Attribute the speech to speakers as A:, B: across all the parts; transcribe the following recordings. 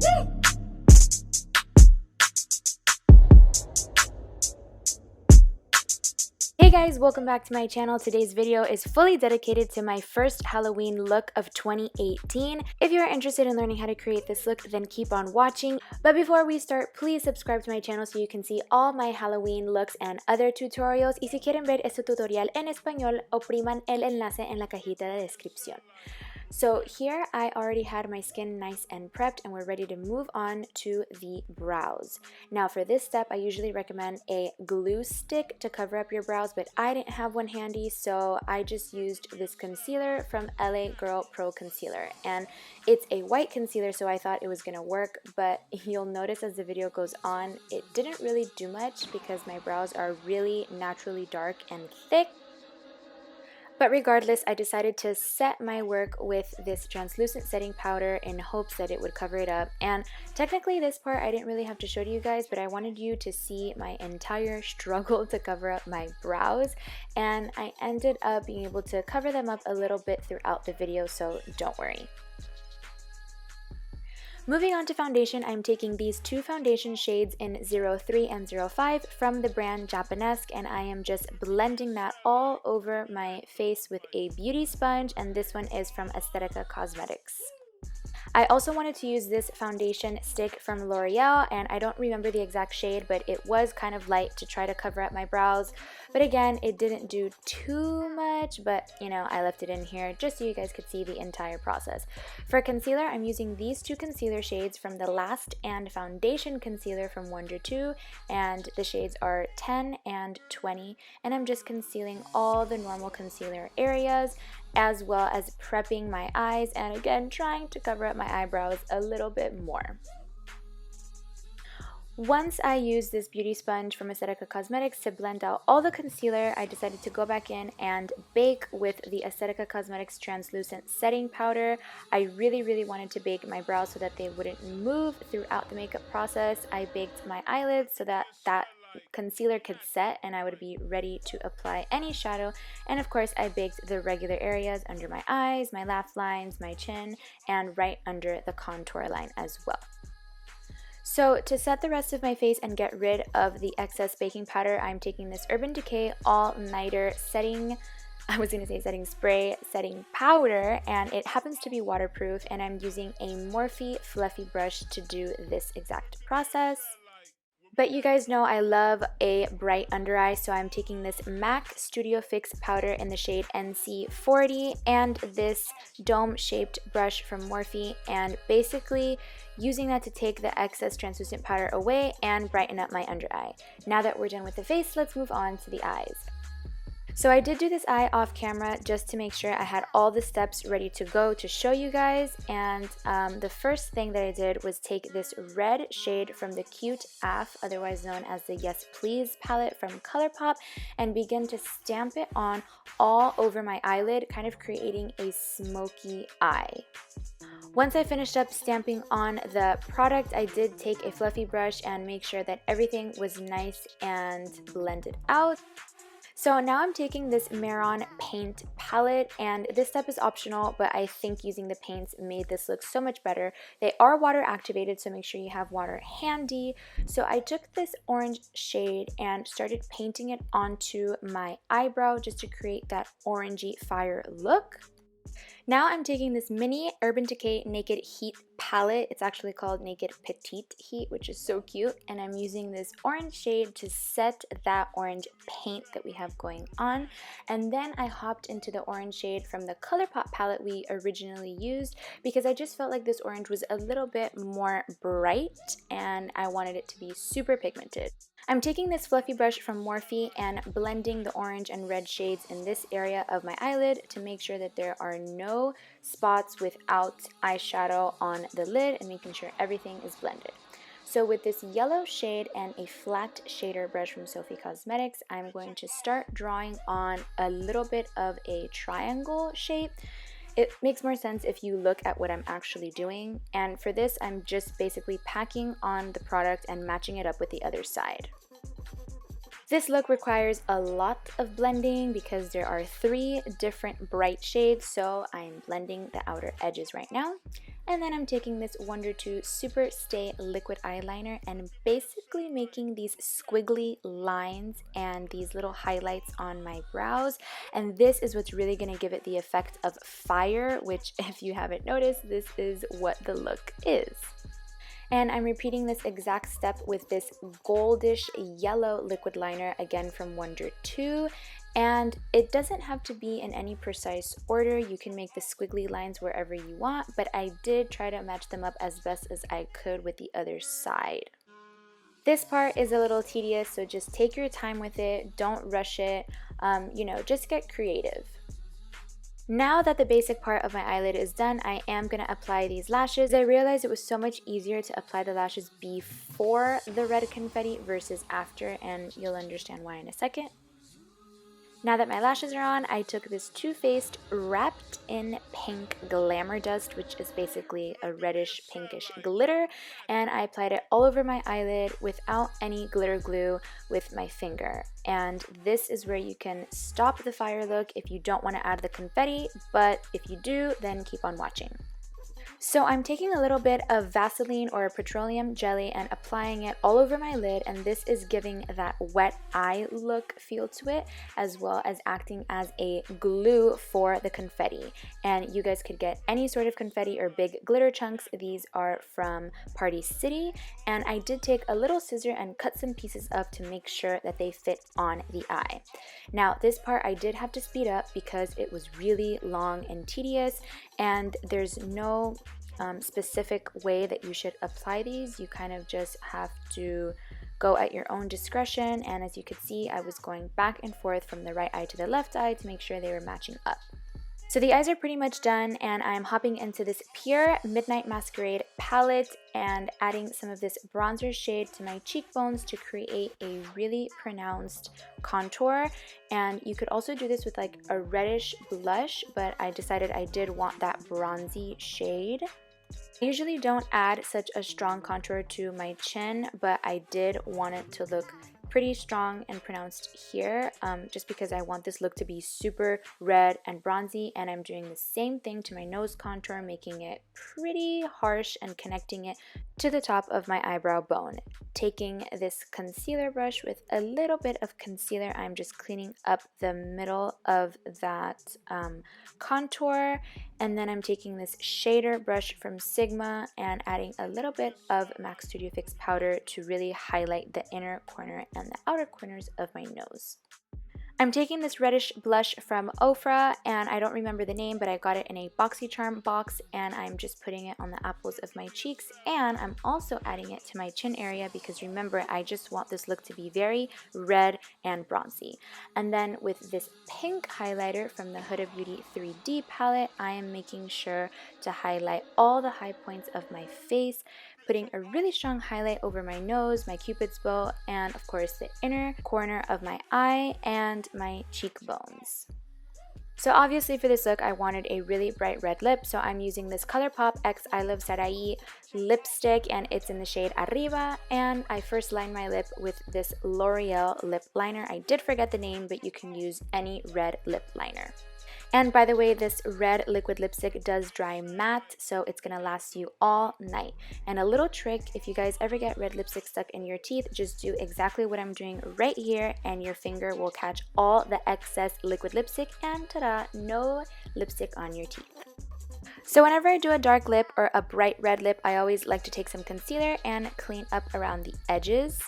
A: Hey guys, welcome back to my channel. Today's video is fully dedicated to my first Halloween look of 2018. If you're interested in learning how to create this look, then keep on watching. But before we start, please subscribe to my channel so you can see all my Halloween looks and other tutorials. Y si quieren ver este tutorial en español, opriman el enlace en la cajita de descripción. So here I already had my skin nice and prepped and we're ready to move on to the brows. Now for this step I usually recommend a glue stick to cover up your brows, but I didn't have one handy, so I just used this concealer from LA Girl Pro Concealer, and it's a white concealer, so I thought it was gonna work, but you'll notice as the video goes on it didn't really do much because my brows are really naturally dark and thick. But regardless, I decided to set my work with this translucent setting powder in hopes that it would cover it up. And technically this part I didn't really have to show to you guys, but I wanted you to see my entire struggle to cover up my brows. And I ended up being able to cover them up a little bit throughout the video, so don't worry. Moving on to foundation, I'm taking these two foundation shades in 03 and 05 from the brand Japanesque, and I am just blending that all over my face with a beauty sponge, and this one is from Aesthetica Cosmetics. I also wanted to use this foundation stick from L'Oreal, and I don't remember the exact shade, but it was kind of light to try to cover up my brows. But again, it didn't do too much, but you know, I left it in here just so you guys could see the entire process. For concealer, I'm using these two concealer shades from the Last and Foundation Concealer from Wonder 2, and the shades are 10 and 20, and I'm just concealing all the normal concealer areas, as well as prepping my eyes and again trying to cover up my eyebrows a little bit more. Once I used this beauty sponge from Aesthetica Cosmetics to blend out all the concealer, I decided to go back in and bake with the Aesthetica Cosmetics translucent setting powder. I really wanted to bake my brows so that they wouldn't move throughout the makeup process. I baked my eyelids so that concealer could set and I would be ready to apply any shadow, and of course I baked the regular areas under my eyes, my laugh lines, my chin, and right under the contour line as well. So to set the rest of my face and get rid of the excess baking powder, I'm taking this Urban Decay All Nighter setting spray setting powder, and it happens to be waterproof, and I'm using a Morphe fluffy brush to do this exact process. But you guys know I love a bright under eye, so I'm taking this MAC Studio Fix powder in the shade NC40 and this dome-shaped brush from Morphe, and basically using that to take the excess translucent powder away and brighten up my under eye. Now that we're done with the face, let's move on to the eyes. So I did do this eye off camera just to make sure I had all the steps ready to go to show you guys, and the first thing that I did was take this red shade from the Cute AF, otherwise known as the Yes Please palette from ColourPop, and begin to stamp it on all over my eyelid, kind of creating a smoky eye. Once I finished up stamping on the product, I did take a fluffy brush and make sure that everything was nice and blended out. So now I'm taking this Marron paint palette, and this step is optional, but I think using the paints made this look so much better. They are water activated, so make sure you have water handy. So I took this orange shade and started painting it onto my eyebrow just to create that orangey fire look. Now I'm taking this mini Urban Decay Naked Heat palette. It's actually called Naked Petite Heat, which is so cute, and I'm using this orange shade to set that orange paint that we have going on. And then I hopped into the orange shade from the ColourPop palette we originally used because I just felt like this orange was a little bit more bright and I wanted it to be super pigmented. I'm taking this fluffy brush from Morphe and blending the orange and red shades in this area of my eyelid to make sure that there are no spots without eyeshadow on the lid, and making sure everything is blended. So with this yellow shade and a flat shader brush from Sophie Cosmetics, I'm going to start drawing on a little bit of a triangle shape. It makes more sense if you look at what I'm actually doing, and for this I'm just basically packing on the product and matching it up with the other side. This look requires a lot of blending because there are 3 different bright shades, so I'm blending the outer edges right now. And then I'm taking this Wonder 2 Super Stay Liquid Eyeliner and basically making these squiggly lines and these little highlights on my brows. And this is what's really going to give it the effect of fire, which if you haven't noticed, this is what the look is. And I'm repeating this exact step with this goldish yellow liquid liner, again from Wonder 2. And it doesn't have to be in any precise order. You can make the squiggly lines wherever you want, but I did try to match them up as best as I could with the other side. This part is a little tedious, so just take your time with it. Don't rush it. Just get creative. Now that the basic part of my eyelid is done, I am going to apply these lashes. I realized it was so much easier to apply the lashes before the red confetti versus after, and you'll understand why in a second. Now that my lashes are on, I took this Too Faced Wrapped in Pink Glamour Dust, which is basically a reddish pinkish glitter, and I applied it all over my eyelid without any glitter glue with my finger. And this is where you can stop the fire look if you don't want to add the confetti, but if you do, then keep on watching. So I'm taking a little bit of Vaseline or petroleum jelly and applying it all over my lid, and this is giving that wet eye look feel to it, as well as acting as a glue for the confetti. And you guys could get any sort of confetti or big glitter chunks. These are from Party City, and I did take a little scissor and cut some pieces up to make sure that they fit on the eye. Now this part I did have to speed up because it was really long and tedious, and there's no specific way that you should apply these. You kind of just have to go at your own discretion, and as you could see, I was going back and forth from the right eye to the left eye to make sure they were matching up. So the eyes are pretty much done, and I'm hopping into this Pure Midnight Masquerade palette and adding some of this bronzer shade to my cheekbones to create a really pronounced contour. And you could also do this with like a reddish blush, but I decided I did want that bronzy shade. I usually don't add such a strong contour to my chin, but I did want it to look pretty strong and pronounced here, just because I want this look to be super red and bronzy. And I'm doing the same thing to my nose contour, making it pretty harsh and connecting it to the top of my eyebrow bone. Taking this concealer brush with a little bit of concealer, I'm just cleaning up the middle of that contour. And then I'm taking this shader brush from Sigma and adding a little bit of MAC Studio Fix powder to really highlight the inner corner and the outer corners of my nose. I'm taking this reddish blush from Ofra, and I don't remember the name, but I got it in a BoxyCharm box, and I'm just putting it on the apples of my cheeks, and I'm also adding it to my chin area because remember, I just want this look to be very red and bronzy. And then with this pink highlighter from the Huda Beauty 3D palette, I am making sure to highlight all the high points of my face, putting a really strong highlight over my nose, my cupid's bow, and of course the inner corner of my eye and my cheekbones. So obviously for this look, I wanted a really bright red lip, so I'm using this ColourPop X I Love Sarai lipstick, and it's in the shade Arriba, and I first line my lip with this L'Oreal lip liner. I did forget the name, but you can use any red lip liner. And by the way, this red liquid lipstick does dry matte, so it's going to last you all night. And a little trick, if you guys ever get red lipstick stuck in your teeth, just do exactly what I'm doing right here, and your finger will catch all the excess liquid lipstick, and ta-da, no lipstick on your teeth. So whenever I do a dark lip or a bright red lip, I always like to take some concealer and clean up around the edges.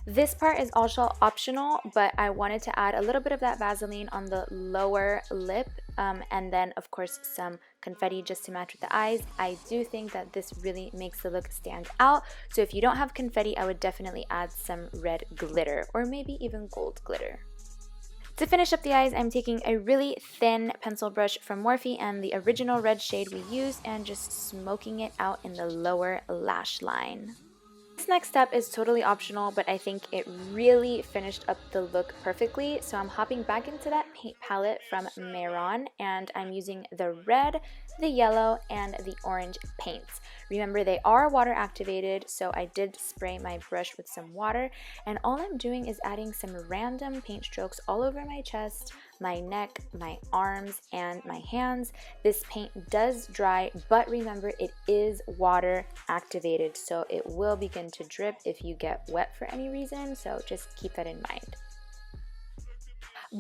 A: This part is also optional, but I wanted to add a little bit of that Vaseline on the lower lip, and then of course some confetti just to match with the eyes. I do think that this really makes the look stand out, so if you don't have confetti, I would definitely add some red glitter or maybe even gold glitter. To finish up the eyes, I'm taking a really thin pencil brush from Morphe and the original red shade we used and just smoking it out in the lower lash line. This next step is totally optional, but I think it really finished up the look perfectly. So I'm hopping back into that paint palette from Mehron, and I'm using the red, the yellow, and the orange paints. Remember, they are water activated, so I did spray my brush with some water, and all I'm doing is adding some random paint strokes all over my chest, my neck, my arms, and my hands. This paint does dry, but remember it is water activated, so it will begin to drip if you get wet for any reason, so just keep that in mind.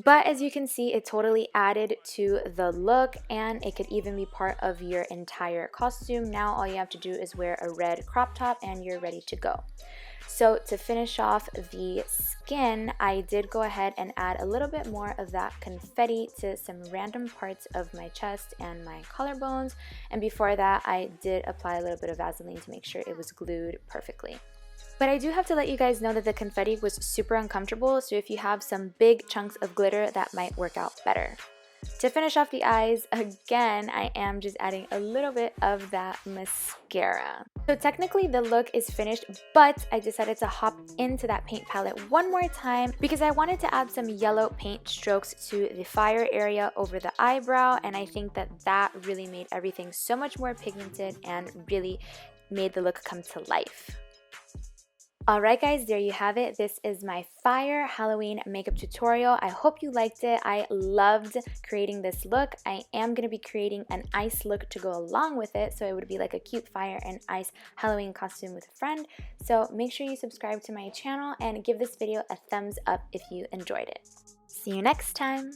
A: But as you can see, it totally added to the look, and it could even be part of your entire costume. Now all you have to do is wear a red crop top and you're ready to go. So to finish off the skin, I did go ahead and add a little bit more of that confetti to some random parts of my chest and my collarbones. And before that, I did apply a little bit of Vaseline to make sure it was glued perfectly. But I do have to let you guys know that the confetti was super uncomfortable, so if you have some big chunks of glitter, that might work out better. To finish off the eyes, again, I am just adding a little bit of that mascara. So technically the look is finished, but I decided to hop into that paint palette one more time because I wanted to add some yellow paint strokes to the fire area over the eyebrow, and I think that that really made everything so much more pigmented and really made the look come to life. Alright guys, there you have it. This is my fire Halloween makeup tutorial. I hope you liked it. I loved creating this look. I am going to be creating an ice look to go along with it, so it would be like a cute fire and ice Halloween costume with a friend. So make sure you subscribe to my channel and give this video a thumbs up if you enjoyed it. See you next time!